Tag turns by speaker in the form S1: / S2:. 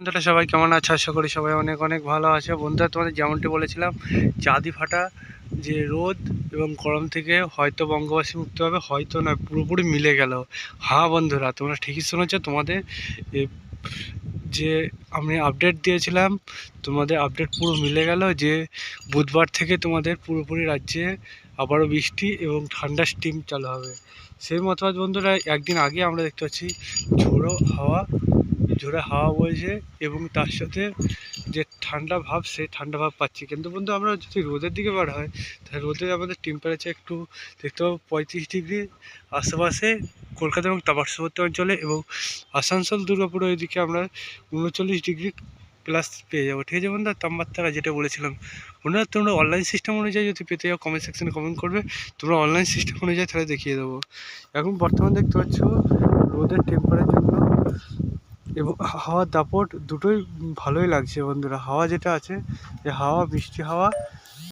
S1: বন্ধুরা সবাই কেমন আছে? আশা করি সবাই অনেক অনেক ভালো আছে। বন্ধুরা তোমাদের যেমনটি বলেছিলাম, চাঁদি ফাটা যে রোদ এবং গরম থেকে হয়তো বঙ্গবাসী মুক্তি হবে, হয়তো না, পুরোপুরি মিলে গেল। হ্যাঁ বন্ধুরা, তোমরা ঠিকই শুনেছ। তোমাদের এ, যে আমি আপডেট দিয়েছিলাম, তোমাদের আপডেট পুরো মিলে গেল যে বুধবার থেকে তোমাদের পুরোপুরি রাজ্যে আবারও বৃষ্টি এবং ঠান্ডা স্টিম চালু হবে। সেই মতবাদ বন্ধুরা, একদিন আগে আমরা দেখতে পাচ্ছি ঝোড়ো হাওয়া বইছে এবং তার সাথে যে ঠান্ডা ভাব, সেই ঠান্ডা ভাব পাচ্ছি। কিন্তু বন্ধু, আমরা যদি রোদের দিকে বার হয়, তাহলে রোদে আমাদের টেম্পারেচার একটু দেখতে পাবো 35 ডিগ্রি আশেপাশে কলকাতা এবং তার পার্শ্ববর্তী অঞ্চলে, এবং আসানসোল দুর্গাপুর ওইদিকে আমরা 39 ডিগ্রি প্লাস পেয়ে যাবো। ঠিক আছে বন্ধু, তাপমাত্রা যেটা বলেছিলাম। বন্ধুরা, তোমরা অনলাইন সিস্টেম অনুযায়ী যদি পেতে যাও, কমেন্ট সেকশনে কমেন্ট করবে। তোমরা অনলাইন সিস্টেম অনুযায়ী তাহলে দেখিয়ে দেবো। এখন বর্তমান দেখতে পাচ্ছ রোদের টেম্পারেচার এবং হাওয়ার দাপট দুটোই ভালোই লাগছে বন্ধুরা। হাওয়া যেটা আছে, যে হাওয়া, বৃষ্টি হাওয়া